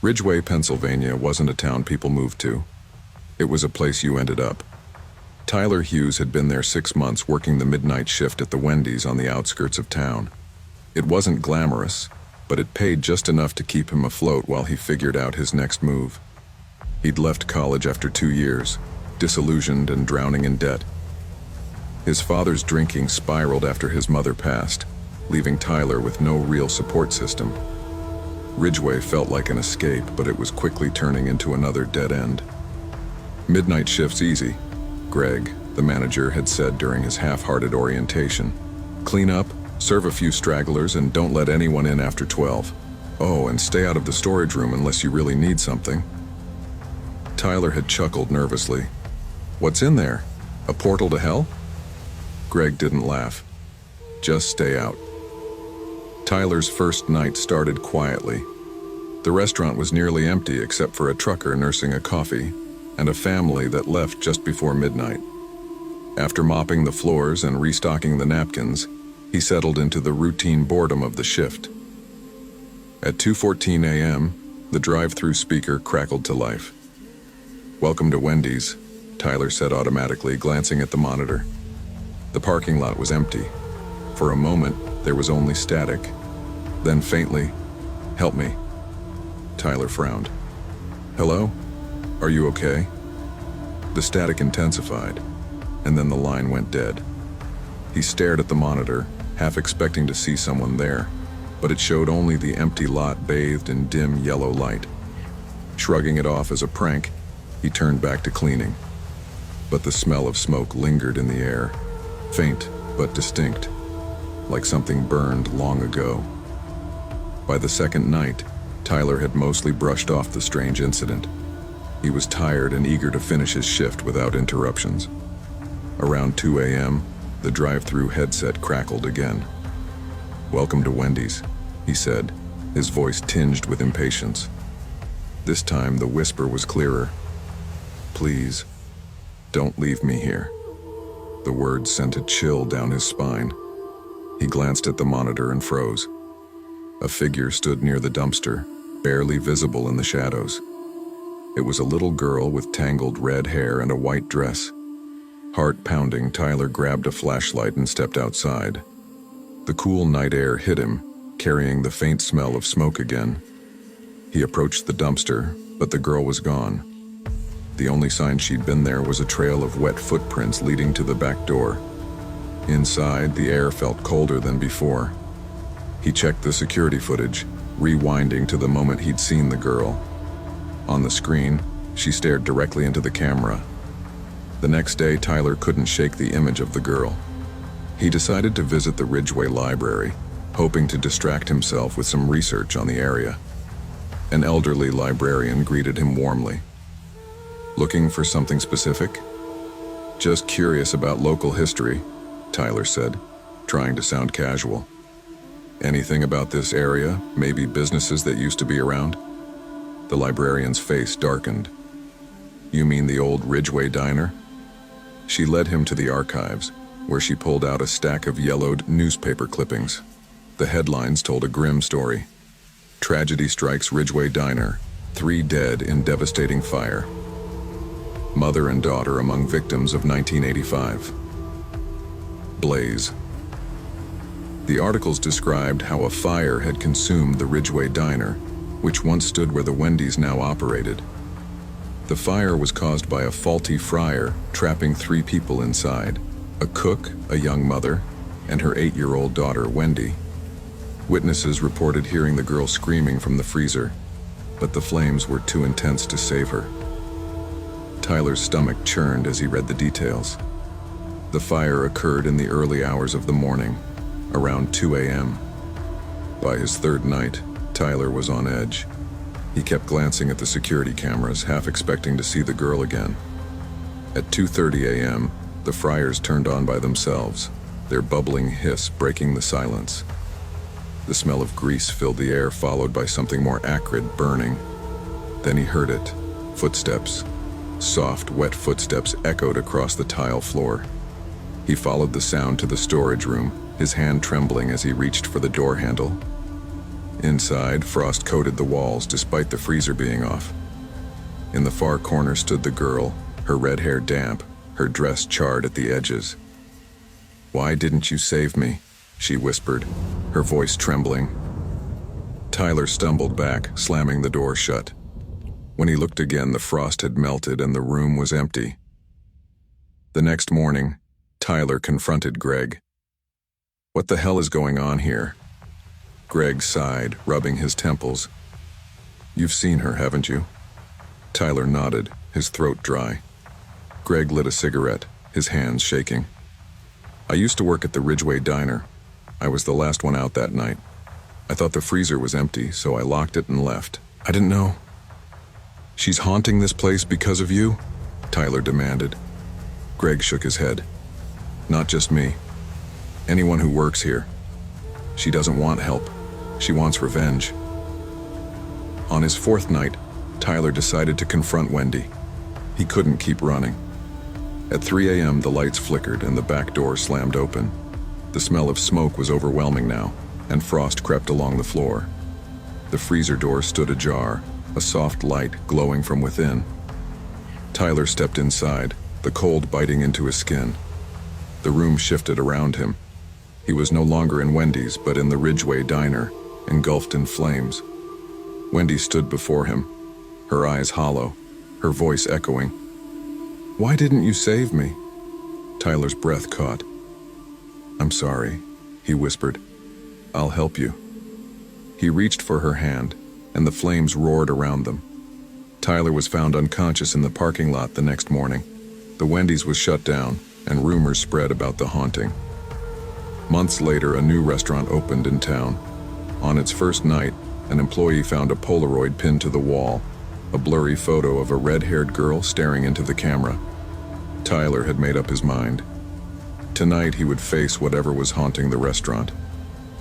Ridgeway, Pennsylvania wasn't a town people moved to. It was a place you ended up. Tyler Hughes had been there 6 months working the midnight shift at the Wendy's on the outskirts of town. It wasn't glamorous, but it paid just enough to keep him afloat while he figured out his next move. He'd left college after 2 years, disillusioned and drowning in debt. His father's drinking spiraled after his mother passed, leaving Tyler with no real support system. Ridgeway felt like an escape, but it was quickly turning into another dead end. "Midnight shift's easy," Greg, the manager, had said during his half-hearted orientation. "Clean up, serve a few stragglers, and don't let anyone in after 12. Oh, and stay out of the storage room unless you really need something." Tyler had chuckled nervously. "What's in there? A portal to hell?" Greg didn't laugh. "Just stay out." Tyler's first night started quietly. The restaurant was nearly empty except for a trucker nursing a coffee and a family that left just before midnight. After mopping the floors and restocking the napkins, he settled into the routine boredom of the shift. At 2:14 a.m., the drive-through speaker crackled to life. "Welcome to Wendy's," Tyler said automatically, glancing at the monitor. The parking lot was empty. For a moment, there was only static. Then faintly, "Help me." Tyler frowned. "Hello? Are you okay?" The static intensified, and then the line went dead. He stared at the monitor, half expecting to see someone there, but it showed only the empty lot bathed in dim yellow light. Shrugging it off as a prank, he turned back to cleaning. But the smell of smoke lingered in the air, faint but distinct, like something burned long ago. By the second night, Tyler had mostly brushed off the strange incident. He was tired and eager to finish his shift without interruptions. Around 2 a.m., the drive-through headset crackled again. "Welcome to Wendy's," he said, his voice tinged with impatience. This time the whisper was clearer. "Please, don't leave me here." The words sent a chill down his spine. He glanced at the monitor and froze. A figure stood near the dumpster, barely visible in the shadows. It was a little girl with tangled red hair and a white dress. Heart pounding, Tyler grabbed a flashlight and stepped outside. The cool night air hit him, carrying the faint smell of smoke again. He approached the dumpster, but the girl was gone. The only sign she'd been there was a trail of wet footprints leading to the back door. Inside, the air felt colder than before. He checked the security footage, rewinding to the moment he'd seen the girl. On the screen, she stared directly into the camera. The next day, Tyler couldn't shake the image of the girl. He decided to visit the Ridgeway Library, hoping to distract himself with some research on the area. An elderly librarian greeted him warmly. "Looking for something specific?" "Just curious about local history," Tyler said, trying to sound casual. "Anything about this area, maybe businesses that used to be around?" The librarian's face darkened. "You mean the old Ridgeway diner?" She led him to the archives, where she pulled out a stack of yellowed newspaper clippings. The headlines told a grim story. "Tragedy strikes Ridgeway Diner, 3 dead in devastating fire. Mother and daughter among victims of 1985. Blaze." The articles described how a fire had consumed the Ridgeway Diner, which once stood where the Wendy's now operated. The fire was caused by a faulty fryer trapping 3 people inside: a cook, a young mother, and her 8-year-old daughter, Wendy. Witnesses reported hearing the girl screaming from the freezer, but the flames were too intense to save her. Tyler's stomach churned as he read the details. The fire occurred in the early hours of the morning, around 2 a.m. By his third night, Tyler was on edge. He kept glancing at the security cameras, half expecting to see the girl again. At 2:30 a.m., the fryers turned on by themselves, their bubbling hiss breaking the silence. The smell of grease filled the air, followed by something more acrid, burning. Then he heard it. Footsteps. Soft, wet footsteps echoed across the tile floor. He followed the sound to the storage room, his hand trembling as he reached for the door handle. Inside, frost coated the walls despite the freezer being off. In the far corner stood the girl, her red hair damp, her dress charred at the edges. "Why didn't you save me?" she whispered, her voice trembling. Tyler stumbled back, slamming the door shut. When he looked again, the frost had melted and the room was empty. The next morning, Tyler confronted Greg. "What the hell is going on here?" Greg sighed, rubbing his temples. "You've seen her, haven't you?" Tyler nodded, his throat dry. Greg lit a cigarette, his hands shaking. "I used to work at the Ridgeway Diner. I was the last one out that night. I thought the freezer was empty, so I locked it and left. I didn't know." "She's haunting this place because of you?" Tyler demanded. Greg shook his head. "Not just me. Anyone who works here. She doesn't want help. She wants revenge." On his fourth night, Tyler decided to confront Wendy. He couldn't keep running. At 3 a.m., the lights flickered and the back door slammed open. The smell of smoke was overwhelming now, and frost crept along the floor. The freezer door stood ajar, a soft light glowing from within. Tyler stepped inside, the cold biting into his skin. The room shifted around him. He was no longer in Wendy's, but in the Ridgeway Diner, engulfed in flames. Wendy stood before him, her eyes hollow, her voice echoing. "Why didn't you save me?" Tyler's breath caught. "I'm sorry," he whispered. "I'll help you." He reached for her hand, and the flames roared around them. Tyler was found unconscious in the parking lot the next morning. The Wendy's was shut down, and rumors spread about the haunting. Months later, a new restaurant opened in town. On its first night, an employee found a Polaroid pinned to the wall, a blurry photo of a red-haired girl staring into the camera. Tyler had made up his mind. Tonight he would face whatever was haunting the restaurant.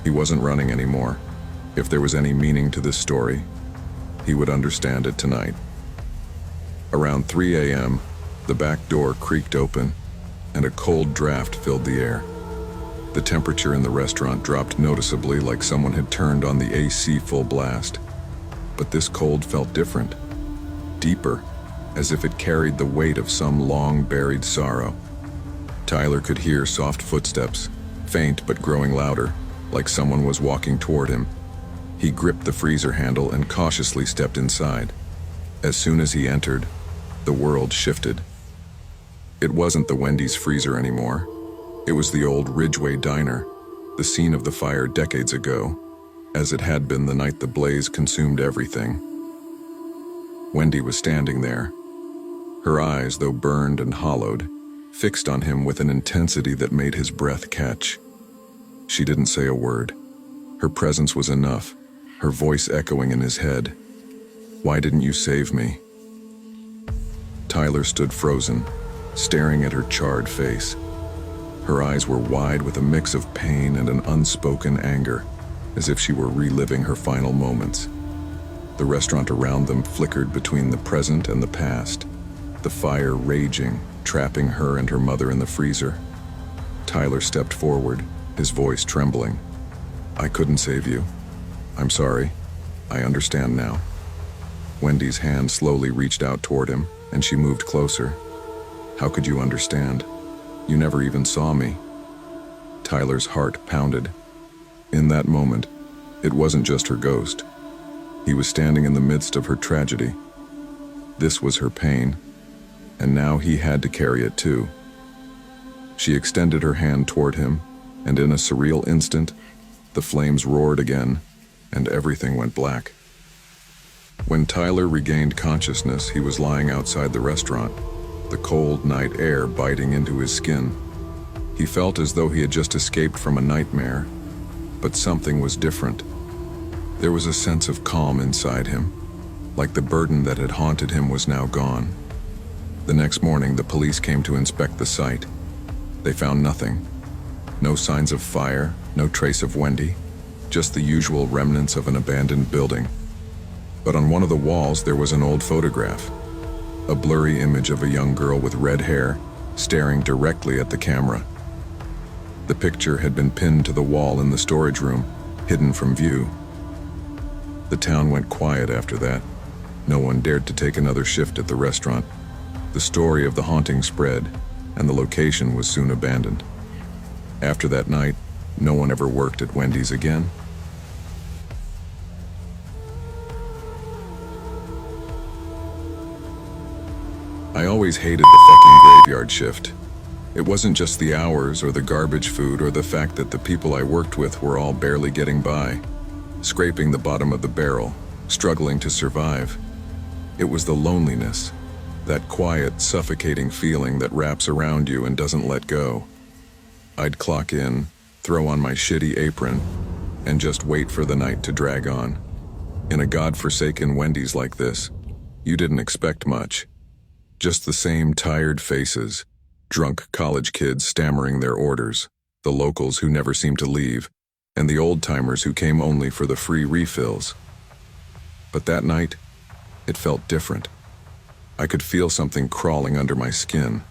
He wasn't running anymore. If there was any meaning to this story, he would understand it tonight. Around 3 a.m., the back door creaked open, and a cold draft filled the air. The temperature in the restaurant dropped noticeably, like someone had turned on the AC full blast. But this cold felt different, deeper, as if it carried the weight of some long-buried sorrow. Tyler could hear soft footsteps, faint but growing louder, like someone was walking toward him. He gripped the freezer handle and cautiously stepped inside. As soon as he entered, the world shifted. It wasn't the Wendy's freezer anymore. It was the old Ridgeway Diner, the scene of the fire decades ago, as it had been the night the blaze consumed everything. Wendy was standing there, her eyes, though burned and hollowed, fixed on him with an intensity that made his breath catch. She didn't say a word. Her presence was enough, her voice echoing in his head. "Why didn't you save me?" Tyler stood frozen, staring at her charred face. Her eyes were wide with a mix of pain and an unspoken anger, as if she were reliving her final moments. The restaurant around them flickered between the present and the past, the fire raging, trapping her and her mother in the freezer. Tyler stepped forward, his voice trembling. "I couldn't save you. I'm sorry. I understand now." Wendy's hand slowly reached out toward him, and she moved closer. "How could you understand? You never even saw me." Tyler's heart pounded. In that moment, it wasn't just her ghost. He was standing in the midst of her tragedy. This was her pain, and now he had to carry it too. She extended her hand toward him, and in a surreal instant, the flames roared again, and everything went black. When Tyler regained consciousness, he was lying outside the restaurant, the cold night air biting into his skin. He felt as though he had just escaped from a nightmare, but something was different. There was a sense of calm inside him, like the burden that had haunted him was now gone. The next morning, the police came to inspect the site. They found nothing. No signs of fire, no trace of Wendy, just the usual remnants of an abandoned building. But on one of the walls there was an old photograph, a blurry image of a young girl with red hair, staring directly at the camera. The picture had been pinned to the wall in the storage room, hidden from view. The town went quiet after that. No one dared to take another shift at the restaurant. The story of the haunting spread, and the location was soon abandoned. After that night, no one ever worked at Wendy's again. I always hated the fucking graveyard shift. It wasn't just the hours or the garbage food or the fact that the people I worked with were all barely getting by, scraping the bottom of the barrel, struggling to survive. It was the loneliness, that quiet, suffocating feeling that wraps around you and doesn't let go. I'd clock in, throw on my shitty apron, and just wait for the night to drag on. In a godforsaken Wendy's like this, you didn't expect much. Just the same tired faces, drunk college kids stammering their orders, the locals who never seemed to leave, and the old-timers who came only for the free refills. But that night, it felt different. I could feel something crawling under my skin,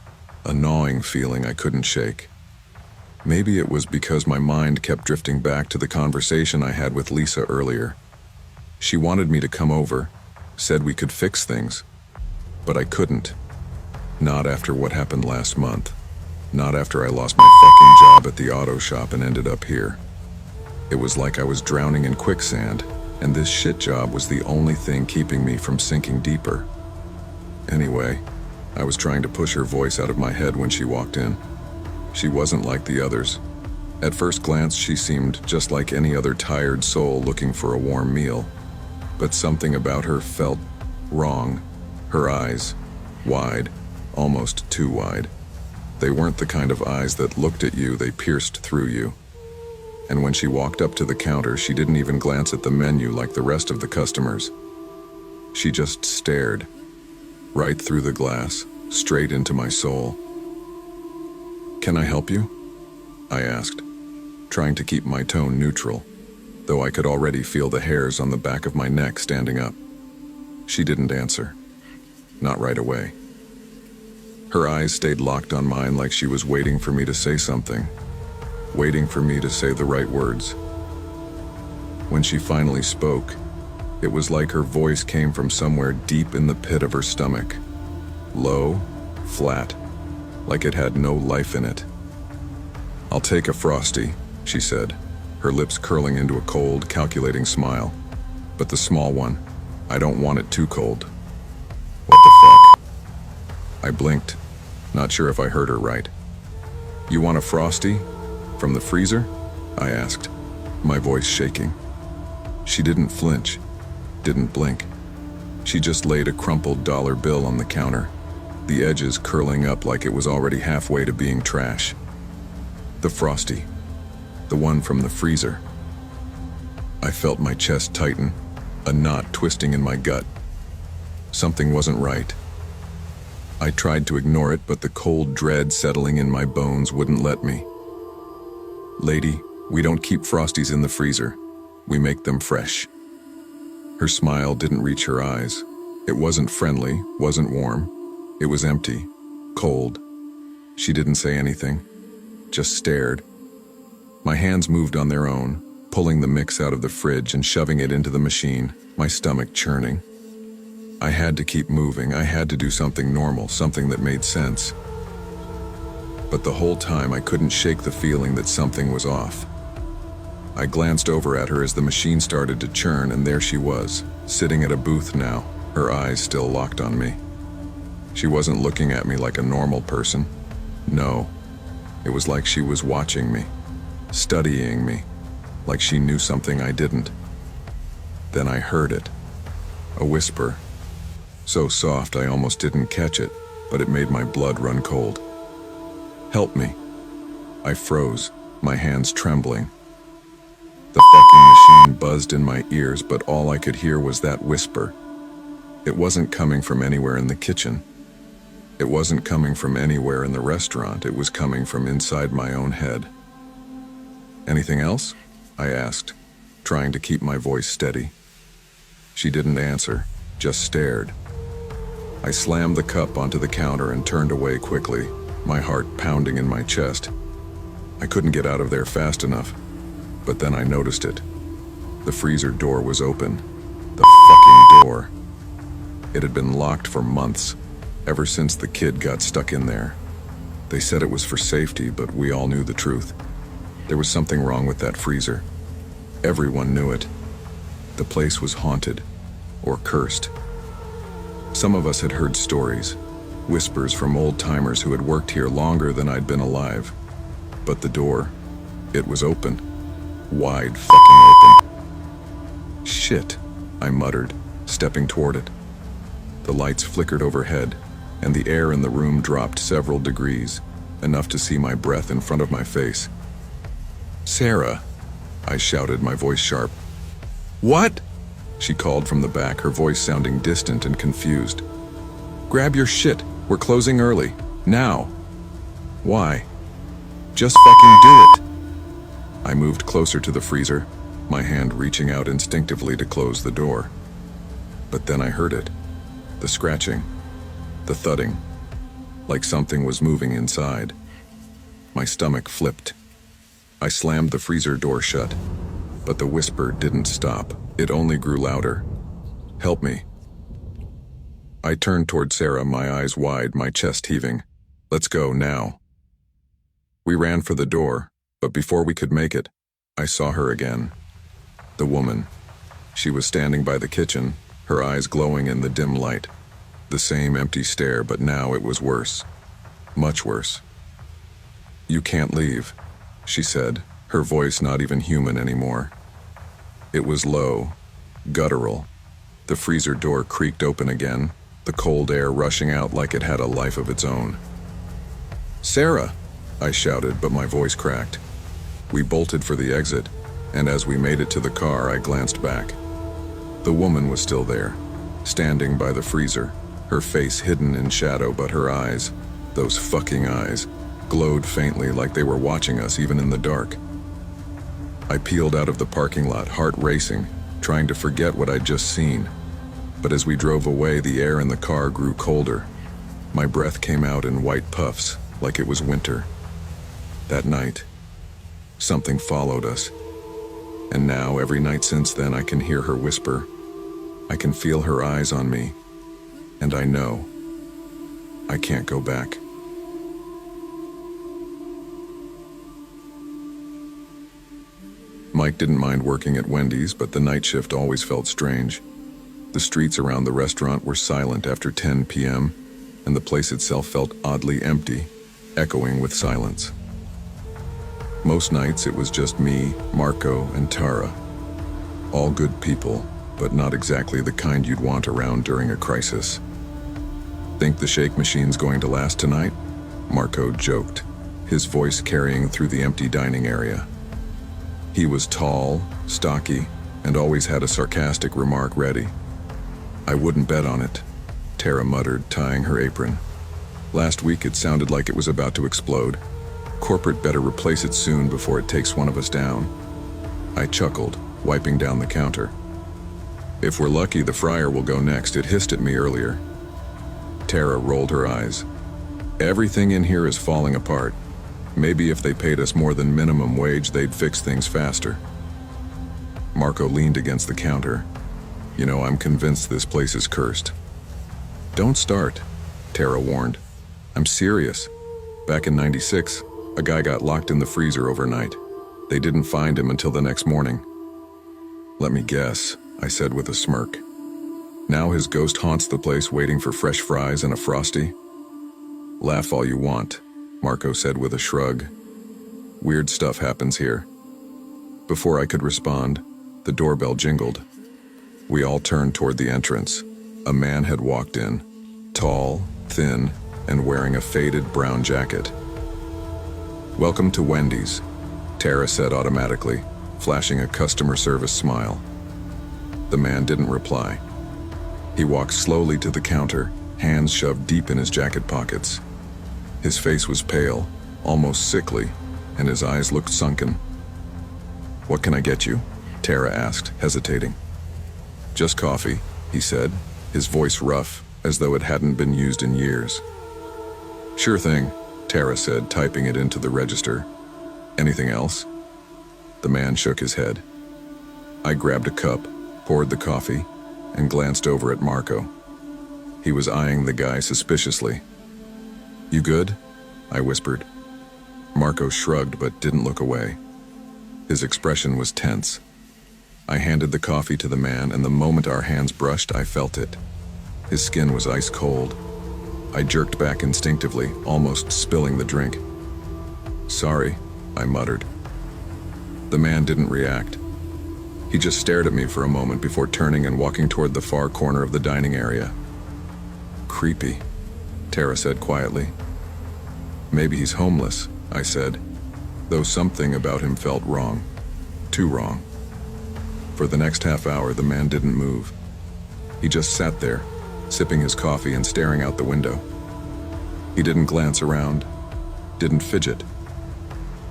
a gnawing feeling I couldn't shake. Maybe it was because my mind kept drifting back to the conversation I had with Lisa earlier. She wanted me to come over, said we could fix things, but I couldn't. Not after what happened last month. Not after I lost my fucking job at the auto shop and ended up here. It was like I was drowning in quicksand, and this shit job was the only thing keeping me from sinking deeper. Anyway, I was trying to push her voice out of my head when she walked in. She wasn't like the others. At first glance, she seemed just like any other tired soul looking for a warm meal. But something about her felt wrong. Her eyes, wide, almost too wide. They weren't the kind of eyes that looked at you, they pierced through you. And when she walked up to the counter, she didn't even glance at the menu like the rest of the customers. She just stared, right through the glass, straight into my soul. "Can I help you?" I asked, trying to keep my tone neutral, though I could already feel the hairs on the back of my neck standing up. She didn't answer. Not right away. Her eyes stayed locked on mine like she was waiting for me to say something, waiting for me to say the right words. When she finally spoke, it was like her voice came from somewhere deep in the pit of her stomach. Low, flat, like it had no life in it. "I'll take a Frosty," she said, her lips curling into a cold, calculating smile. "But the small one, I don't want it too cold." "What the fuck?" I blinked, not sure if I heard her right. "You want a Frosty? From the freezer?" I asked, my voice shaking. She didn't flinch, didn't blink. She just laid a crumpled dollar bill on the counter, the edges curling up like it was already halfway to being trash. "The Frosty. The one from the freezer." I felt my chest tighten, a knot twisting in my gut. Something wasn't right. I tried to ignore it, but the cold dread settling in my bones wouldn't let me. "Lady, we don't keep Frosties in the freezer. We make them fresh." Her smile didn't reach her eyes. It wasn't friendly, wasn't warm. It was empty, cold. She didn't say anything, just stared. My hands moved on their own, pulling the mix out of the fridge and shoving it into the machine, my stomach churning. I had to keep moving. I had to do something normal, something that made sense. But the whole time I couldn't shake the feeling that something was off. I glanced over at her as the machine started to churn, and there she was, sitting at a booth now, her eyes still locked on me. She wasn't looking at me like a normal person. No, it was like she was watching me, studying me, like she knew something I didn't. Then I heard it, a whisper. So soft I almost didn't catch it, but it made my blood run cold. "Help me." I froze, my hands trembling. The fucking machine buzzed in my ears, but all I could hear was that whisper. It wasn't coming from anywhere in the kitchen. It wasn't coming from anywhere in the restaurant. It was coming from inside my own head. "Anything else?" I asked, trying to keep my voice steady. She didn't answer, just stared. I slammed the cup onto the counter and turned away quickly, my heart pounding in my chest. I couldn't get out of there fast enough, but then I noticed it. The freezer door was open, fucking door. It had been locked for months, ever since the kid got stuck in there. They said it was for safety, but we all knew the truth. There was something wrong with that freezer. Everyone knew it. The place was haunted, or cursed. Some of us had heard stories, whispers from old-timers who had worked here longer than I'd been alive. But the door, it was open. Wide fucking open. Shit, I muttered, stepping toward it. The lights flickered overhead, and the air in the room dropped several degrees, enough to see my breath in front of my face. "Sarah," I shouted, my voice sharp. "What?" she called from the back, her voice sounding distant and confused. "Grab your shit. We're closing early. Now." "Why?" "Just fucking do it." I moved closer to the freezer, my hand reaching out instinctively to close the door. But then I heard it. The scratching. The thudding. Like something was moving inside. My stomach flipped. I slammed the freezer door shut, but the whisper didn't stop. It only grew louder. "Help me." I turned toward Sarah, my eyes wide, my chest heaving. "Let's go, now." We ran for the door, but before we could make it, I saw her again. The woman. She was standing by the kitchen, her eyes glowing in the dim light. The same empty stare, but now it was worse. Much worse. "You can't leave," she said, her voice not even human anymore. It was low, guttural. The freezer door creaked open again, the cold air rushing out like it had a life of its own. "Sarah!" I shouted, but my voice cracked. We bolted for the exit, and as we made it to the car, I glanced back. The woman was still there, standing by the freezer, her face hidden in shadow, but her eyes, those fucking eyes, glowed faintly like they were watching us even in the dark. I peeled out of the parking lot, heart racing, trying to forget what I'd just seen. But as we drove away, the air in the car grew colder. My breath came out in white puffs, like it was winter. That night, something followed us. And now, every night since then, I can hear her whisper. I can feel her eyes on me. And I know I can't go back. Mike didn't mind working at Wendy's, but the night shift always felt strange. The streets around the restaurant were silent after 10 p.m., and the place itself felt oddly empty, echoing with silence. Most nights it was just me, Marco, and Tara. All good people, but not exactly the kind you'd want around during a crisis. "Think the shake machine's going to last tonight?" Marco joked, his voice carrying through the empty dining area. He was tall, stocky, and always had a sarcastic remark ready. "I wouldn't bet on it," Tara muttered, tying her apron. "Last week it sounded like it was about to explode. Corporate better replace it soon before it takes one of us down." I chuckled, wiping down the counter. "If we're lucky, the fryer will go next. It hissed at me earlier." Tara rolled her eyes. "Everything in here is falling apart. Maybe if they paid us more than minimum wage, they'd fix things faster." Marco leaned against the counter. "You know, I'm convinced this place is cursed." "Don't start," Tara warned. "I'm serious. Back in '96, a guy got locked in the freezer overnight. They didn't find him until the next morning." "Let me guess," I said with a smirk. "Now his ghost haunts the place waiting for fresh fries and a Frosty?" "Laugh all you want," Marco said with a shrug. "Weird stuff happens here." Before I could respond, the doorbell jingled. We all turned toward the entrance. A man had walked in, tall, thin, and wearing a faded brown jacket. "Welcome to Wendy's," Tara said automatically, flashing a customer service smile. The man didn't reply. He walked slowly to the counter, hands shoved deep in his jacket pockets. His face was pale, almost sickly, and his eyes looked sunken. "What can I get you?" Tara asked, hesitating. "Just coffee," he said, his voice rough, as though it hadn't been used in years. "Sure thing," Tara said, typing it into the register. "Anything else?" The man shook his head. I grabbed a cup, poured the coffee, and glanced over at Marco. He was eyeing the guy suspiciously. "You good?" I whispered. Marco shrugged but didn't look away. His expression was tense. I handed the coffee to the man, and the moment our hands brushed, I felt it. His skin was ice cold. I jerked back instinctively, almost spilling the drink. "Sorry," I muttered. The man didn't react. He just stared at me for a moment before turning and walking toward the far corner of the dining area. "Creepy," Tara said quietly. "Maybe he's homeless," I said, though something about him felt wrong. Too wrong. For the next half hour, the man didn't move. He just sat there, sipping his coffee and staring out the window. He didn't glance around, didn't fidget,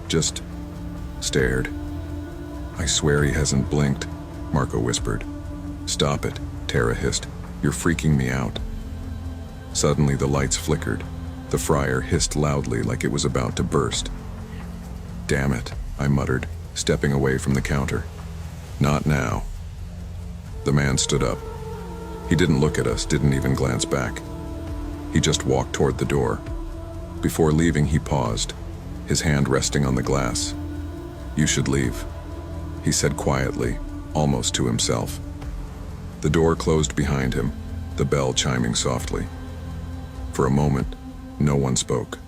just stared. "I swear he hasn't blinked," Marco whispered. "Stop it," Tara hissed. "You're freaking me out." Suddenly the lights flickered. The fryer hissed loudly like it was about to burst. "Damn it," I muttered, stepping away from the counter. "Not now." The man stood up. He didn't look at us, didn't even glance back. He just walked toward the door. Before leaving, he paused, his hand resting on the glass. "You should leave," he said quietly, almost to himself. The door closed behind him, the bell chiming softly. For a moment, no one spoke.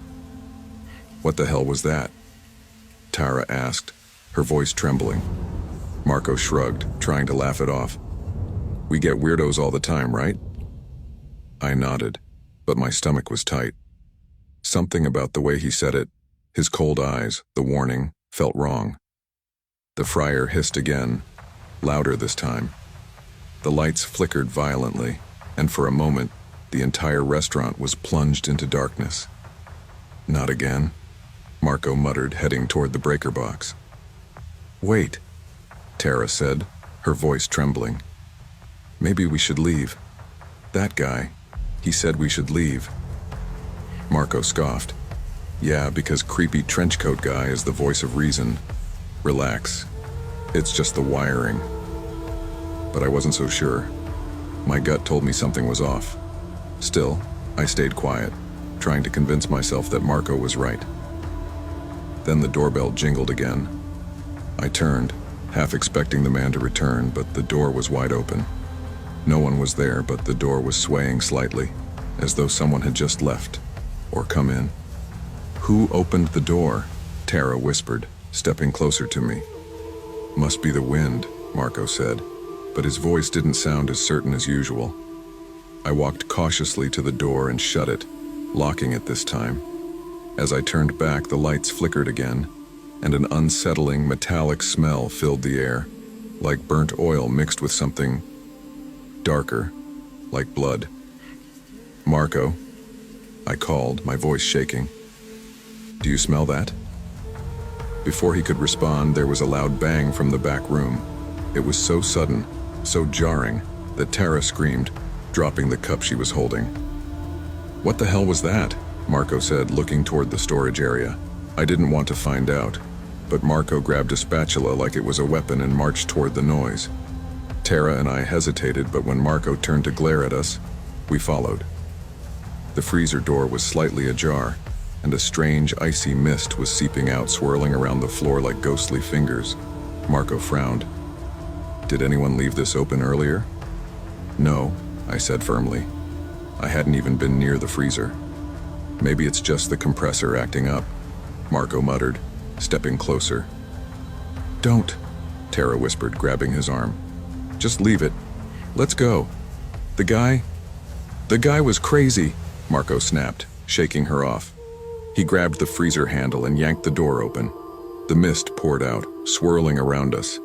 "What the hell was that?" Tara asked, her voice trembling. Marco shrugged, trying to laugh it off. "We get weirdos all the time, right?" I nodded, but my stomach was tight. Something about the way he said it, his cold eyes, the warning, felt wrong. The fryer hissed again, louder this time. The lights flickered violently, and for a moment, the entire restaurant was plunged into darkness. "Not again," Marco muttered, heading toward the breaker box. "Wait," Tara said, her voice trembling. "Maybe we should leave. That guy, he said we should leave." Marco scoffed. "Yeah, because creepy trenchcoat guy is the voice of reason. Relax. It's just the wiring." But I wasn't so sure. My gut told me something was off. Still, I stayed quiet, trying to convince myself that Marco was right. Then the doorbell jingled again. I turned, half expecting the man to return, but the door was wide open. No one was there, but the door was swaying slightly, as though someone had just left, or come in. "Who opened the door?" Tara whispered, stepping closer to me. "Must be the wind," Marco said, but his voice didn't sound as certain as usual. I walked cautiously to the door and shut it, locking it this time. As I turned back, the lights flickered again, and an unsettling metallic smell filled the air, like burnt oil mixed with something darker, like blood. "Marco," I called, my voice shaking. "Do you smell that?" Before he could respond, there was a loud bang from the back room. It was so sudden, so jarring, that Tara screamed, dropping the cup she was holding. "What the hell was that?" Marco said, looking toward the storage area. I didn't want to find out, but Marco grabbed a spatula like it was a weapon and marched toward the noise. Tara and I hesitated, but when Marco turned to glare at us, we followed. The freezer door was slightly ajar, and a strange icy mist was seeping out, swirling around the floor like ghostly fingers. Marco frowned. "Did anyone leave this open earlier?" "No," I said firmly. I hadn't even been near the freezer. "Maybe it's just the compressor acting up," Marco muttered, stepping closer. "Don't," Tara whispered, grabbing his arm. "Just leave it. Let's go. The guy was crazy," Marco snapped, shaking her off. He grabbed the freezer handle and yanked the door open. The mist poured out, swirling around us.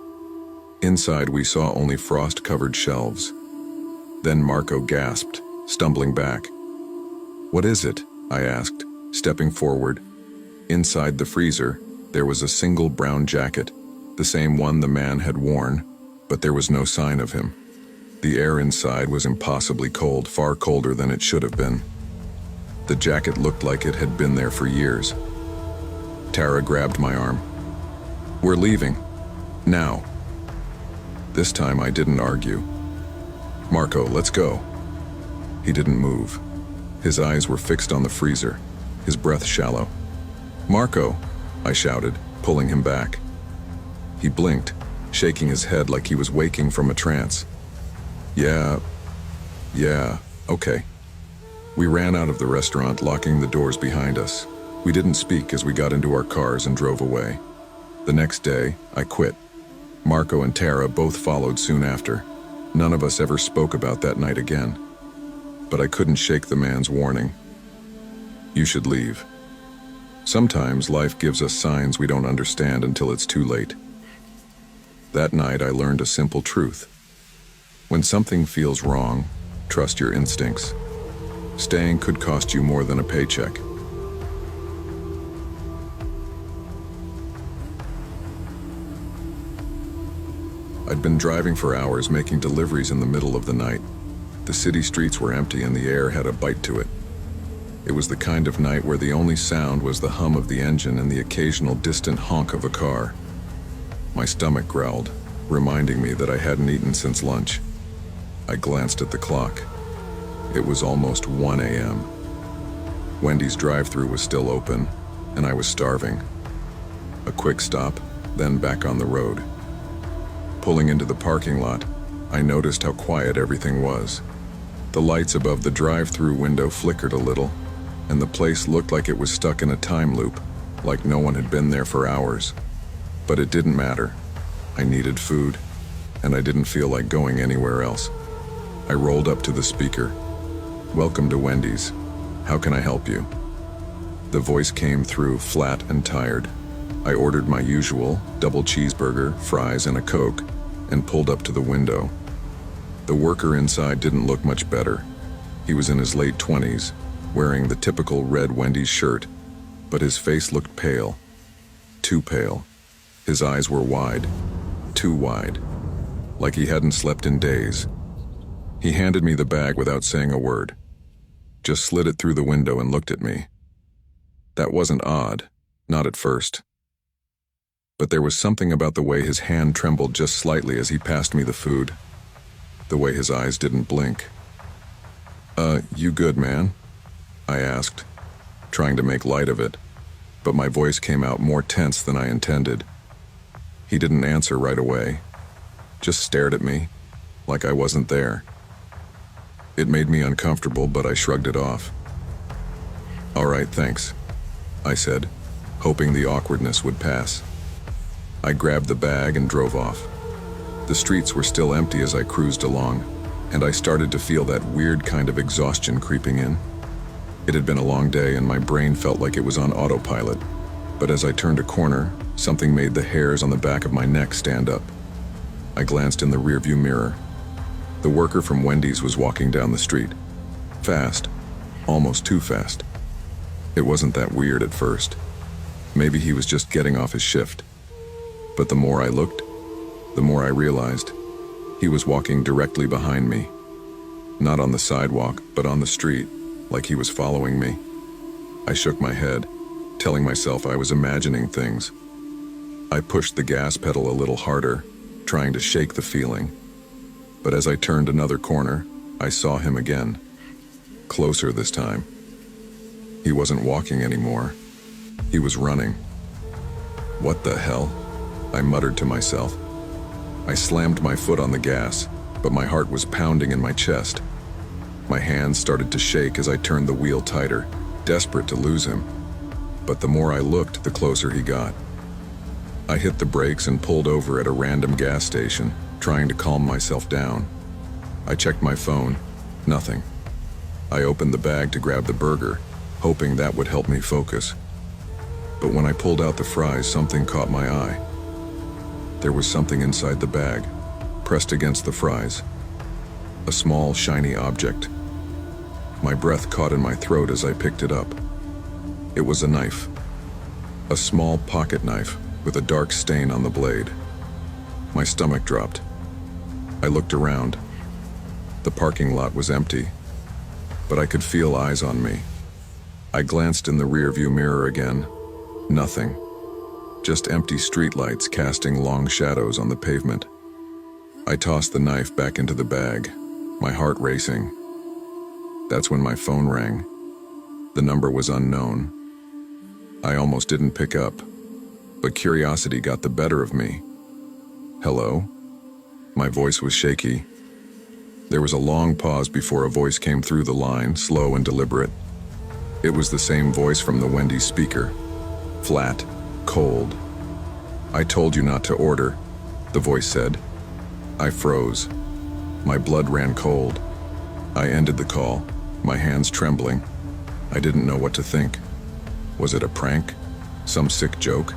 Inside, we saw only frost-covered shelves. Then Marco gasped, stumbling back. "What is it?" I asked, stepping forward. Inside the freezer, there was a single brown jacket, the same one the man had worn, but there was no sign of him. The air inside was impossibly cold, far colder than it should have been. The jacket looked like it had been there for years. Tara grabbed my arm. "We're leaving. Now." This time I didn't argue. "Marco, let's go." He didn't move. His eyes were fixed on the freezer, his breath shallow. "Marco," I shouted, pulling him back. He blinked, shaking his head like he was waking from a trance. Yeah, okay." We ran out of the restaurant, locking the doors behind us. We didn't speak as we got into our cars and drove away. The next day, I quit. Marco and Tara both followed soon after. None of us ever spoke about that night again. But I couldn't shake the man's warning. "You should leave." Sometimes life gives us signs we don't understand until it's too late. That night I learned a simple truth. When something feels wrong, trust your instincts. Staying could cost you more than a paycheck. I'd been driving for hours, making deliveries in the middle of the night. The city streets were empty and the air had a bite to it. It was the kind of night where the only sound was the hum of the engine and the occasional distant honk of a car. My stomach growled, reminding me that I hadn't eaten since lunch. I glanced at the clock. It was almost 1 a.m. Wendy's drive-thru was still open, and I was starving. A quick stop, then back on the road. Pulling into the parking lot, I noticed how quiet everything was. The lights above the drive-thru window flickered a little, and the place looked like it was stuck in a time loop, like no one had been there for hours. But it didn't matter. I needed food, and I didn't feel like going anywhere else. I rolled up to the speaker. "Welcome to Wendy's. How can I help you?" The voice came through flat and tired. I ordered my usual double cheeseburger, fries, and a Coke, and pulled up to the window. The worker inside didn't look much better. He was in his late 20s, wearing the typical red Wendy's shirt, but his face looked pale. Too pale. His eyes were wide. Too wide. Like he hadn't slept in days. He handed me the bag without saying a word. Just slid it through the window and looked at me. That wasn't odd, not at first. But there was something about the way his hand trembled just slightly as he passed me the food. The way his eyes didn't blink. You good, man?" I asked, trying to make light of it, but my voice came out more tense than I intended. He didn't answer right away, just stared at me, like I wasn't there. It made me uncomfortable, but I shrugged it off. "All right, thanks," I said, hoping the awkwardness would pass. I grabbed the bag and drove off. The streets were still empty as I cruised along, and I started to feel that weird kind of exhaustion creeping in. It had been a long day and my brain felt like it was on autopilot, but as I turned a corner, something made the hairs on the back of my neck stand up. I glanced in the rearview mirror. The worker from Wendy's was walking down the street. Fast, almost too fast. It wasn't that weird at first. Maybe he was just getting off his shift. But the more I looked, the more I realized he was walking directly behind me. Not on the sidewalk, but on the street, like he was following me. I shook my head, telling myself I was imagining things. I pushed the gas pedal a little harder, trying to shake the feeling. But as I turned another corner, I saw him again. Closer this time. He wasn't walking anymore. He was running. What the hell? I muttered to myself. I slammed my foot on the gas, but my heart was pounding in my chest. My hands started to shake as I turned the wheel tighter, desperate to lose him. But the more I looked, the closer he got. I hit the brakes and pulled over at a random gas station, trying to calm myself down. I checked my phone. Nothing. I opened the bag to grab the burger, hoping that would help me focus. But when I pulled out the fries, something caught my eye. There was something inside the bag, pressed against the fries. A small, shiny object. My breath caught in my throat as I picked it up. It was a knife. A small pocket knife with a dark stain on the blade. My stomach dropped. I looked around. The parking lot was empty, but I could feel eyes on me. I glanced in the rearview mirror again. Nothing. Just empty streetlights casting long shadows on the pavement. I tossed the knife back into the bag. my heart racing. That's when my phone rang. The number was unknown. I almost didn't pick up, but curiosity got the better of me. Hello? My voice was shaky. There was a long pause before a voice came through the line, slow and deliberate. It was the same voice from the Wendy's speaker. Flat, cold. "I told you not to order," the voice said. I froze. My blood ran cold. I ended the call, my hands trembling. I didn't know what to think. Was it a prank? Some sick joke?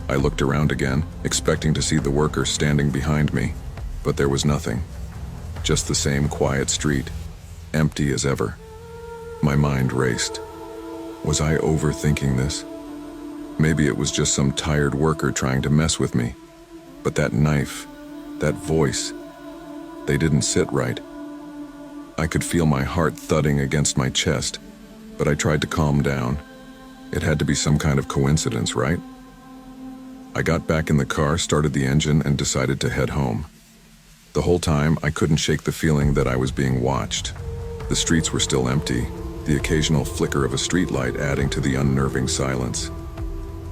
I looked around again, expecting to see the worker standing behind me, but there was nothing. Just the same quiet street, empty as ever. My mind raced. Was I overthinking this? Maybe it was just some tired worker trying to mess with me. But that knife, that voice, they didn't sit right. I could feel my heart thudding against my chest, but I tried to calm down. It had to be some kind of coincidence, right? I got back in the car, started the engine, and decided to head home. The whole time, I couldn't shake the feeling that I was being watched. The streets were still empty, the occasional flicker of a streetlight adding to the unnerving silence.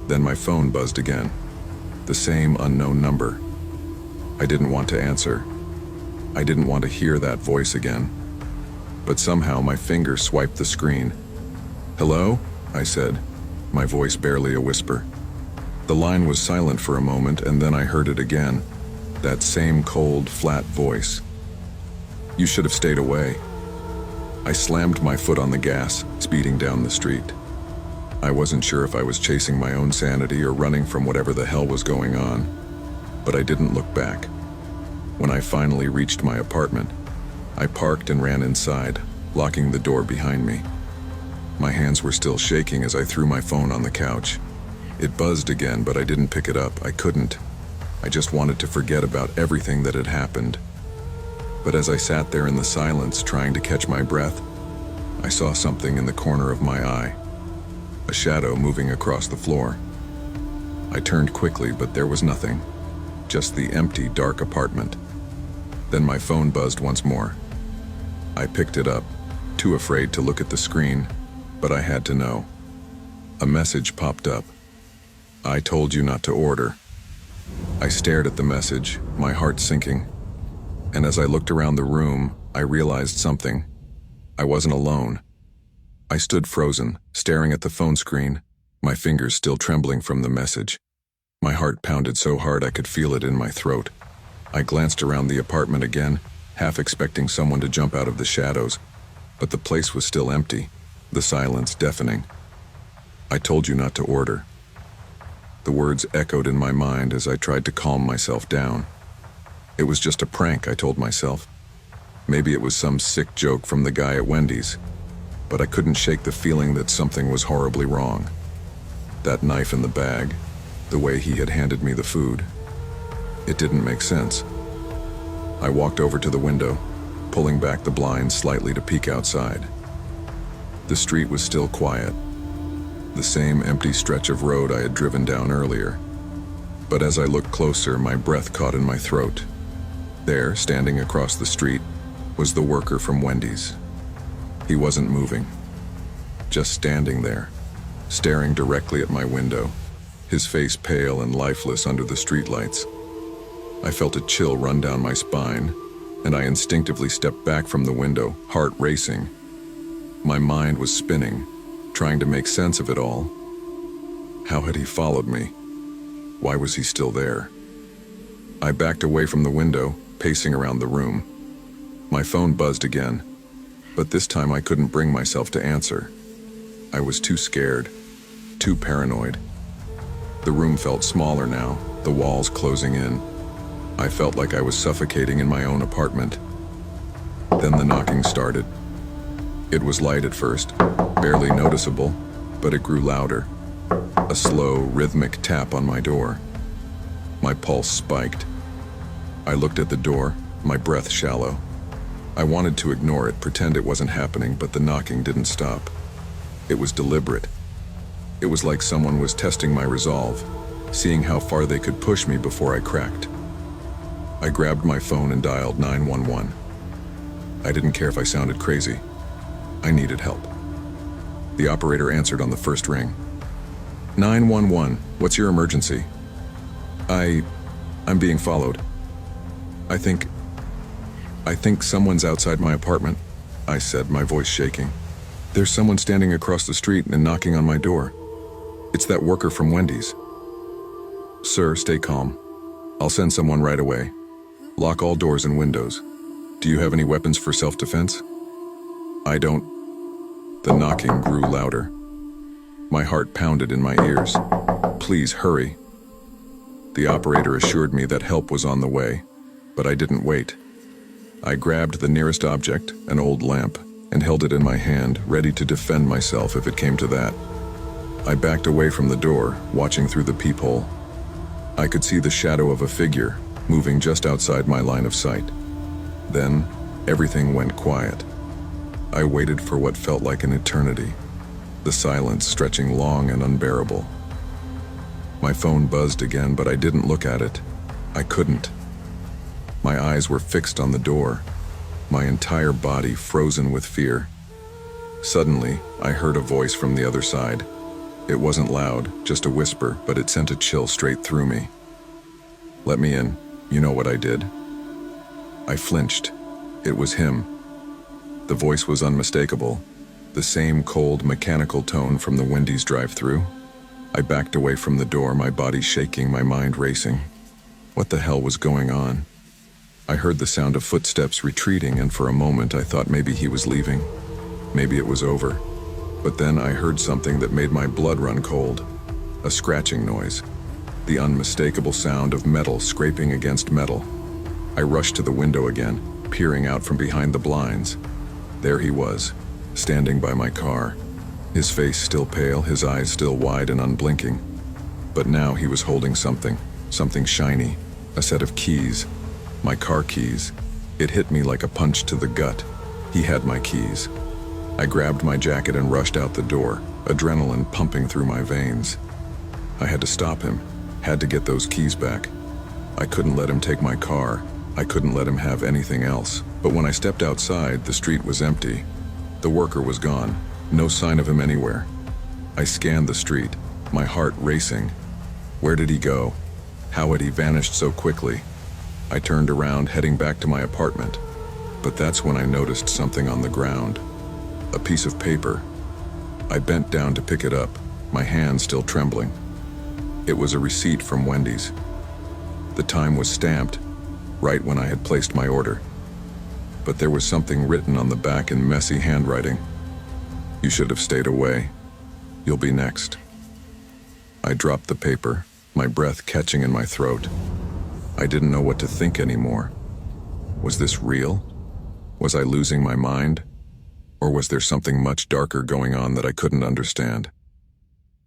Then my phone buzzed again. The same unknown number. I didn't want to answer. I didn't want to hear that voice again. But somehow my finger swiped the screen. "Hello?" I said, my voice barely a whisper. The line was silent for a moment, and then I heard it again. That same cold, flat voice. "You should have stayed away." I slammed my foot on the gas, speeding down the street. I wasn't sure if I was chasing my own sanity or running from whatever the hell was going on, but I didn't look back. When I finally reached my apartment, I parked and ran inside, locking the door behind me. My hands were still shaking as I threw my phone on the couch. It buzzed again, but I didn't pick it up. I couldn't. I just wanted to forget about everything that had happened. But as I sat there in the silence, trying to catch my breath, I saw something in the corner of my eye. A shadow moving across the floor. I turned quickly, but there was nothing. Just the empty, dark apartment. Then my phone buzzed once more. I picked it up, too afraid to look at the screen, but I had to know. A message popped up. "I told you not to order." I stared at the message, my heart sinking. And as I looked around the room, I realized something. I wasn't alone. I stood frozen, staring at the phone screen, my fingers still trembling from the message. My heart pounded so hard I could feel it in my throat. I glanced around the apartment again, half expecting someone to jump out of the shadows, but the place was still empty, the silence deafening. "I told you not to order." The words echoed in my mind as I tried to calm myself down. It was just a prank, I told myself. Maybe it was some sick joke from the guy at Wendy's, but I couldn't shake the feeling that something was horribly wrong. That knife in the bag, the way he had handed me the food. It didn't make sense. I walked over to the window, pulling back the blinds slightly to peek outside. The street was still quiet, the same empty stretch of road I had driven down earlier. But as I looked closer, my breath caught in my throat. There, standing across the street, was the worker from Wendy's. He wasn't moving, just standing there, staring directly at my window, his face pale and lifeless under the streetlights. I felt a chill run down my spine, and I instinctively stepped back from the window, heart racing. My mind was spinning, trying to make sense of it all. How had he followed me? Why was he still there? I backed away from the window, pacing around the room. My phone buzzed again, but this time I couldn't bring myself to answer. I was too scared, too paranoid. The room felt smaller now, the walls closing in. I felt like I was suffocating in my own apartment. Then the knocking started. It was light at first, barely noticeable, but it grew louder. A slow, rhythmic tap on my door. My pulse spiked. I looked at the door, my breath shallow. I wanted to ignore it, pretend it wasn't happening, but the knocking didn't stop. It was deliberate. It was like someone was testing my resolve, seeing how far they could push me before I cracked. I grabbed my phone and dialed 911. I didn't care if I sounded crazy. I needed help. The operator answered on the first ring. 911, what's your emergency? I'm being followed. I think someone's outside my apartment, I said, my voice shaking. There's someone standing across the street and knocking on my door. It's that worker from Wendy's. Sir, stay calm. I'll send someone right away. Lock all doors and windows. Do you have any weapons for self-defense? I don't. The knocking grew louder. My heart pounded in my ears. Please hurry. The operator assured me that help was on the way, but I didn't wait. I grabbed the nearest object, an old lamp, and held it in my hand, ready to defend myself if it came to that. I backed away from the door, watching through the peephole. I could see the shadow of a figure moving just outside my line of sight. Then, everything went quiet. I waited for what felt like an eternity, the silence stretching long and unbearable. My phone buzzed again, but I didn't look at it. I couldn't. My eyes were fixed on the door, my entire body frozen with fear. Suddenly, I heard a voice from the other side. It wasn't loud, just a whisper, but it sent a chill straight through me. Let me in. You know what I did. I flinched. It was him. The voice was unmistakable, the same cold, mechanical tone from the Wendy's drive-thru. I backed away from the door, my body shaking, my mind racing. What the hell was going on? I heard the sound of footsteps retreating, and for a moment I thought maybe he was leaving. Maybe it was over. But then I heard something that made my blood run cold. A scratching noise. The unmistakable sound of metal scraping against metal. I rushed to the window again, peering out from behind the blinds. There he was, standing by my car. His face still pale, his eyes still wide and unblinking. But now he was holding something shiny, a set of keys. My car keys. It hit me like a punch to the gut. He had my keys. I grabbed my jacket and rushed out the door, adrenaline pumping through my veins. I had to stop him, had to get those keys back. I couldn't let him take my car. I couldn't let him have anything else. But when I stepped outside, the street was empty. The worker was gone, no sign of him anywhere. I scanned the street, my heart racing. Where did he go? How had he vanished so quickly? I turned around, heading back to my apartment. But that's when I noticed something on the ground. A piece of paper. I bent down to pick it up, my hand still trembling. It was a receipt from Wendy's. The time was stamped, right when I had placed my order. But there was something written on the back in messy handwriting. You should have stayed away. You'll be next. I dropped the paper, my breath catching in my throat. I didn't know what to think anymore. Was this real? Was I losing my mind? Or was there something much darker going on that I couldn't understand?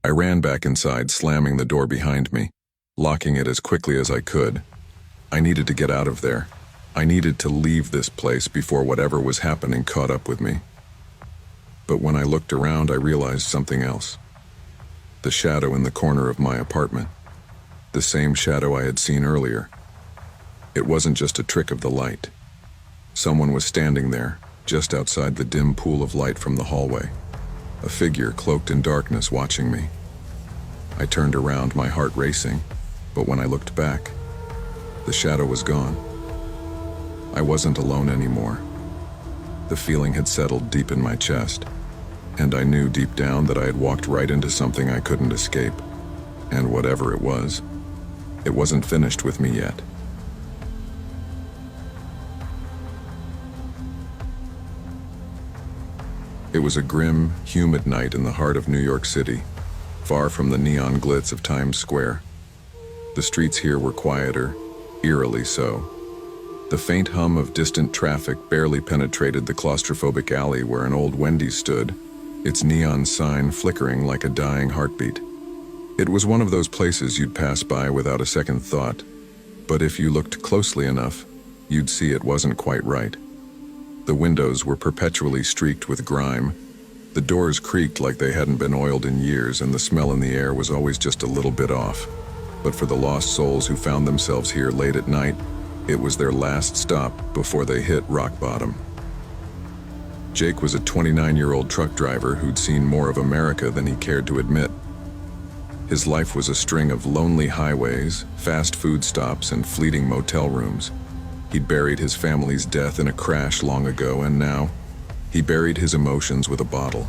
I ran back inside, slamming the door behind me, locking it as quickly as I could. I needed to get out of there. I needed to leave this place before whatever was happening caught up with me. But when I looked around, I realized something else. The shadow in the corner of my apartment. The same shadow I had seen earlier. It wasn't just a trick of the light. Someone was standing there, just outside the dim pool of light from the hallway. A figure cloaked in darkness watching me. I turned around, my heart racing, but when I looked back, the shadow was gone. I wasn't alone anymore. The feeling had settled deep in my chest, and I knew deep down that I had walked right into something I couldn't escape. And whatever it wasn't finished with me yet. It was a grim, humid night in the heart of New York City, far from the neon glitz of Times Square. The streets here were quieter, eerily so. The faint hum of distant traffic barely penetrated the claustrophobic alley where an old Wendy's stood, its neon sign flickering like a dying heartbeat. It was one of those places you'd pass by without a second thought, but if you looked closely enough, you'd see it wasn't quite right. The windows were perpetually streaked with grime. The doors creaked like they hadn't been oiled in years, and the smell in the air was always just a little bit off. But for the lost souls who found themselves here late at night, it was their last stop before they hit rock bottom. Jake was a 29-year-old truck driver who'd seen more of America than he cared to admit. His life was a string of lonely highways, fast food stops, and fleeting motel rooms. He'd buried his family's death in a crash long ago, and now, he buried his emotions with a bottle.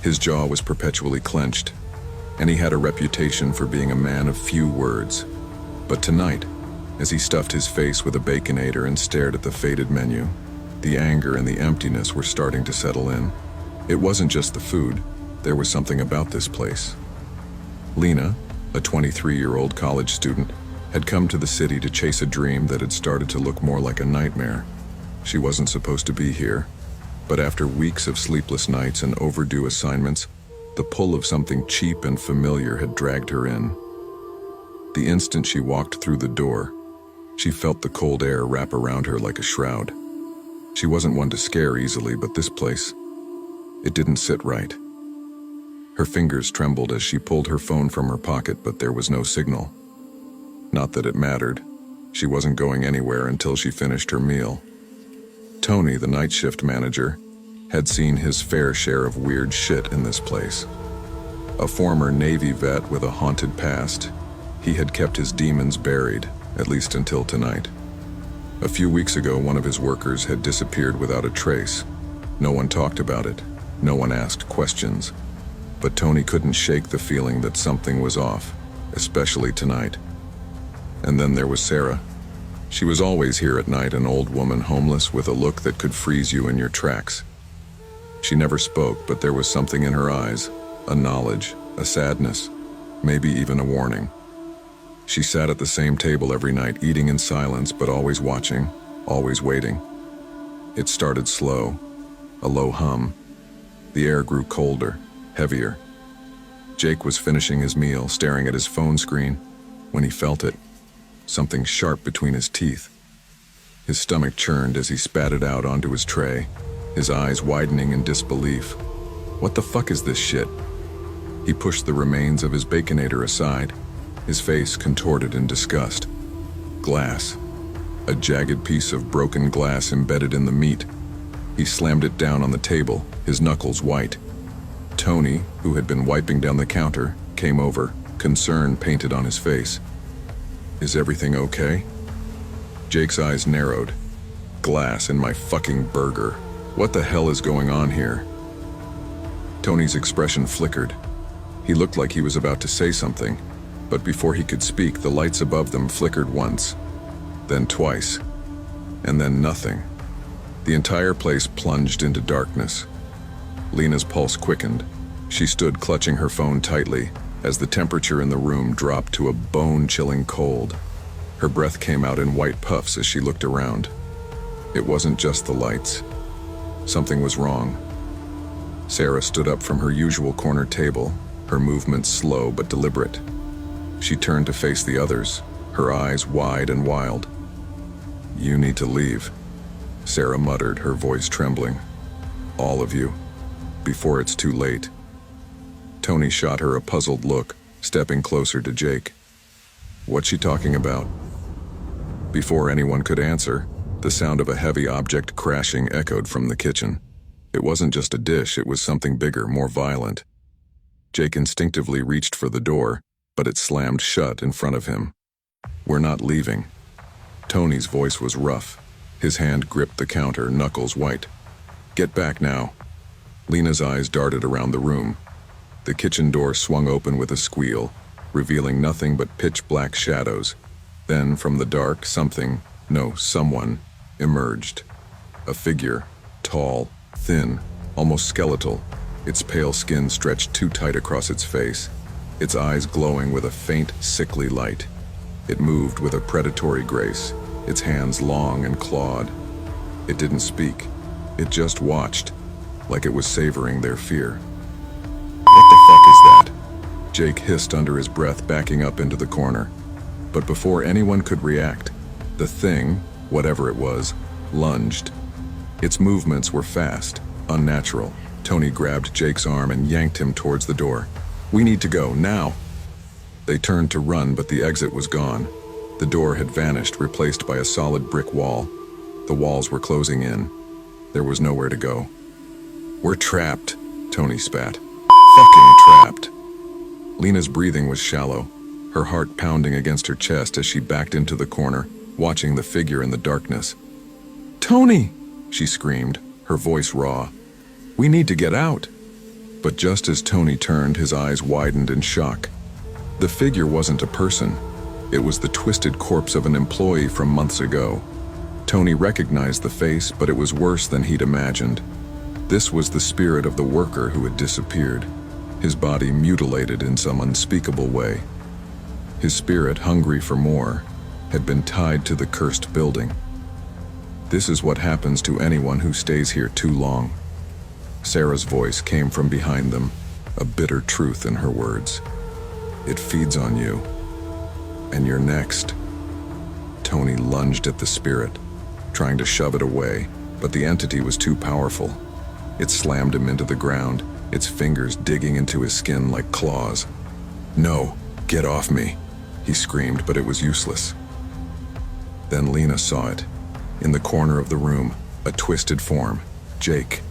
His jaw was perpetually clenched, and he had a reputation for being a man of few words. But tonight, as he stuffed his face with a Baconator and stared at the faded menu, the anger and the emptiness were starting to settle in. It wasn't just the food, there was something about this place. Lena, a 23-year-old college student, had come to the city to chase a dream that had started to look more like a nightmare. She wasn't supposed to be here, but after weeks of sleepless nights and overdue assignments, the pull of something cheap and familiar had dragged her in. The instant she walked through the door, she felt the cold air wrap around her like a shroud. She wasn't one to scare easily, but this place, it didn't sit right. Her fingers trembled as she pulled her phone from her pocket, but there was no signal. Not that it mattered. She wasn't going anywhere until she finished her meal. Tony, the night shift manager, had seen his fair share of weird shit in this place. A former Navy vet with a haunted past, he had kept his demons buried, at least until tonight. A few weeks ago, one of his workers had disappeared without a trace. No one talked about it. No one asked questions. But Tony couldn't shake the feeling that something was off, especially tonight. And then there was Sarah. She was always here at night, an old woman homeless with a look that could freeze you in your tracks. She never spoke, but there was something in her eyes, a knowledge, a sadness, maybe even a warning. She sat at the same table every night, eating in silence, but always watching, always waiting. It started slow, a low hum. The air grew colder, heavier. Jake was finishing his meal, staring at his phone screen, when he felt it, something sharp between his teeth. His stomach churned as he spat it out onto his tray, his eyes widening in disbelief. What the fuck is this shit? He pushed the remains of his Baconator aside, his face contorted in disgust. Glass. A jagged piece of broken glass embedded in the meat. He slammed it down on the table, his knuckles white. Tony, who had been wiping down the counter, came over, concern painted on his face. Is everything okay? Jake's eyes narrowed. Glass in my fucking burger. What the hell is going on here? Tony's expression flickered. He looked like he was about to say something, but before he could speak, the lights above them flickered once, then twice, and then nothing. The entire place plunged into darkness. Lena's pulse quickened. She stood clutching her phone tightly as the temperature in the room dropped to a bone-chilling cold. Her breath came out in white puffs as she looked around. It wasn't just the lights. Something was wrong. Sarah stood up from her usual corner table, her movements slow but deliberate. She turned to face the others, her eyes wide and wild. You need to leave, Sarah muttered, her voice trembling. All of you, before it's too late. Tony shot her a puzzled look, stepping closer to Jake. What's she talking about? Before anyone could answer, the sound of a heavy object crashing echoed from the kitchen. It wasn't just a dish, it was something bigger, more violent. Jake instinctively reached for the door, but it slammed shut in front of him. We're not leaving. Tony's voice was rough. His hand gripped the counter, knuckles white. Get back now. Lena's eyes darted around the room. The kitchen door swung open with a squeal, revealing nothing but pitch-black shadows. Then, from the dark, someone, emerged. A figure, tall, thin, almost skeletal, its pale skin stretched too tight across its face, its eyes glowing with a faint, sickly light. It moved with a predatory grace, its hands long and clawed. It didn't speak. It just watched, like it was savoring their fear. What the fuck is that? Jake hissed under his breath, backing up into the corner. But before anyone could react, the thing, whatever it was, lunged. Its movements were fast, unnatural. Tony grabbed Jake's arm and yanked him towards the door. We need to go, now! They turned to run, but the exit was gone. The door had vanished, replaced by a solid brick wall. The walls were closing in. There was nowhere to go. "We're trapped," Tony spat. "Fucking trapped." Lena's breathing was shallow, her heart pounding against her chest as she backed into the corner, watching the figure in the darkness. "Tony!" she screamed, her voice raw. "We need to get out." But just as Tony turned, his eyes widened in shock. The figure wasn't a person. It was the twisted corpse of an employee from months ago. Tony recognized the face, but it was worse than he'd imagined. This was the spirit of the worker who had disappeared, his body mutilated in some unspeakable way. His spirit, hungry for more, had been tied to the cursed building. This is what happens to anyone who stays here too long. Sarah's voice came from behind them, a bitter truth in her words. "It feeds on you. And you're next." Tony lunged at the spirit, trying to shove it away, but the entity was too powerful. It slammed him into the ground, its fingers digging into his skin like claws. "No, get off me," he screamed, but it was useless. Then Lena saw it. In the corner of the room, a twisted form, Jake.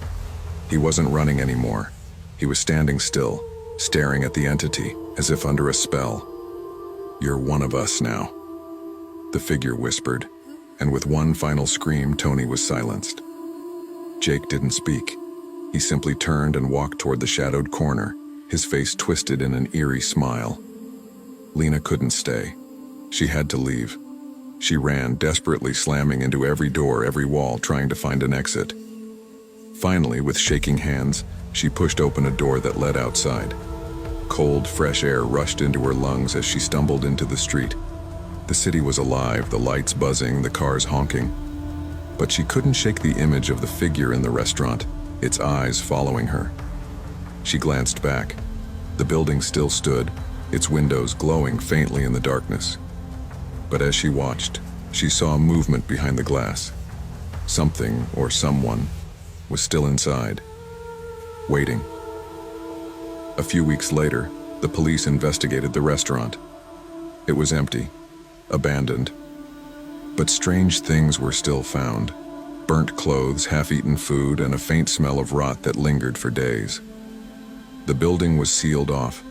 He wasn't running anymore. He was standing still, staring at the entity, as if under a spell. "You're one of us now," the figure whispered, and with one final scream, Tony was silenced. Jake didn't speak. He simply turned and walked toward the shadowed corner, his face twisted in an eerie smile. Lena couldn't stay. She had to leave. She ran, desperately slamming into every door, every wall, trying to find an exit. Finally, with shaking hands, she pushed open a door that led outside. Cold, fresh air rushed into her lungs as she stumbled into the street. The city was alive, the lights buzzing, the cars honking. But she couldn't shake the image of the figure in the restaurant, its eyes following her. She glanced back. The building still stood, its windows glowing faintly in the darkness. But as she watched, she saw movement behind the glass. Something, or someone, was still inside, waiting. A few weeks later, the police investigated the restaurant. It was empty, abandoned. But strange things were still found. Burnt clothes, half-eaten food, and a faint smell of rot that lingered for days. The building was sealed off,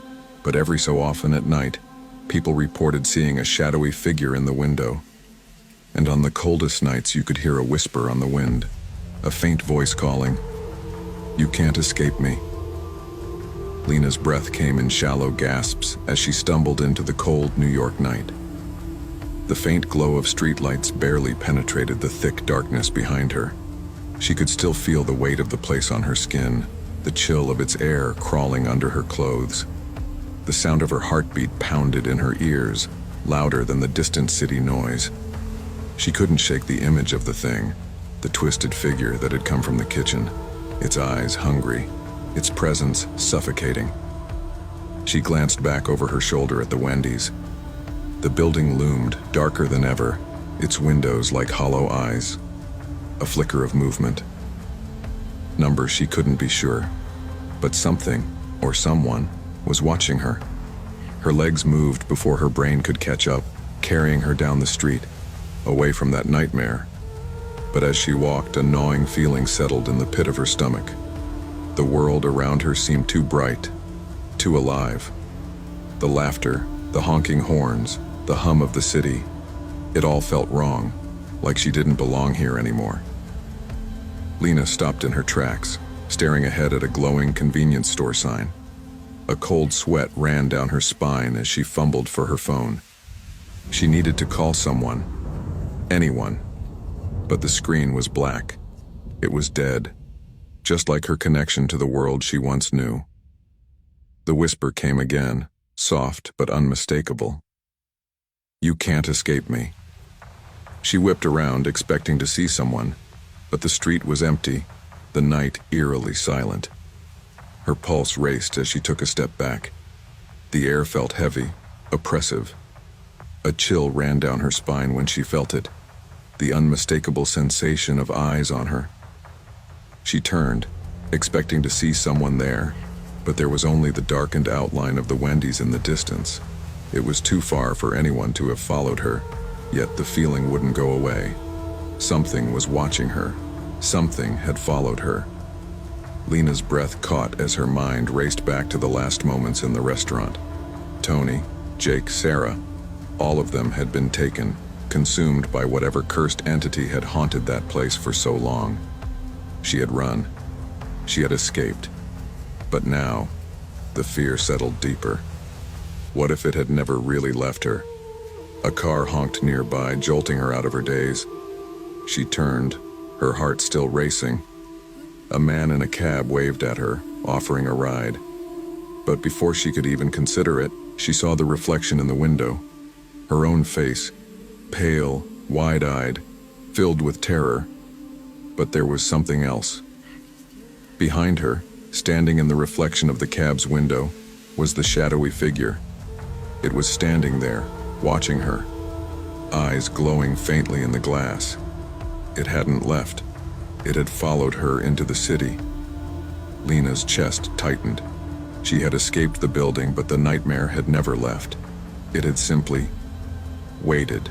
but every so often at night, people reported seeing a shadowy figure in the window. And on the coldest nights, you could hear a whisper on the wind, a faint voice calling, "You can't escape me." Lena's breath came in shallow gasps as she stumbled into the cold New York night. The faint glow of streetlights barely penetrated the thick darkness behind her. She could still feel the weight of the place on her skin, the chill of its air crawling under her clothes. The sound of her heartbeat pounded in her ears, louder than the distant city noise. She couldn't shake the image of the thing, the twisted figure that had come from the kitchen, its eyes hungry, its presence suffocating. She glanced back over her shoulder at the Wendy's. The building loomed, darker than ever, its windows like hollow eyes. A flicker of movement. Numbers she couldn't be sure, but something, or someone, was watching her. Her legs moved before her brain could catch up, carrying her down the street, away from that nightmare. But as she walked, a gnawing feeling settled in the pit of her stomach. The world around her seemed too bright, too alive. The laughter, the honking horns, the hum of the city, it all felt wrong, like she didn't belong here anymore. Lena stopped in her tracks, staring ahead at a glowing convenience store sign. A cold sweat ran down her spine as she fumbled for her phone. She needed to call someone, anyone, but the screen was black. It was dead, just like her connection to the world she once knew. The whisper came again, soft but unmistakable. "You can't escape me." She whipped around, expecting to see someone, but the street was empty, the night eerily silent. Her pulse raced as she took a step back. The air felt heavy, oppressive. A chill ran down her spine when she felt it, the unmistakable sensation of eyes on her. She turned, expecting to see someone there, but there was only the darkened outline of the Wendy's in the distance. It was too far for anyone to have followed her, yet the feeling wouldn't go away. Something was watching her. Something had followed her. Lena's breath caught as her mind raced back to the last moments in the restaurant. Tony, Jake, Sarah, all of them had been taken, consumed by whatever cursed entity had haunted that place for so long. She had run. She had escaped. But now, the fear settled deeper. What if it had never really left her? A car honked nearby, jolting her out of her daze. She turned, her heart still racing. A man in a cab waved at her, offering a ride. But before she could even consider it, she saw the reflection in the window. Her own face, pale, wide-eyed, filled with terror. But there was something else. Behind her, standing in the reflection of the cab's window, was the shadowy figure. It was standing there, watching her, eyes glowing faintly in the glass. It hadn't left. It had followed her into the city. Lena's chest tightened. She had escaped the building, but the nightmare had never left. It had simply waited.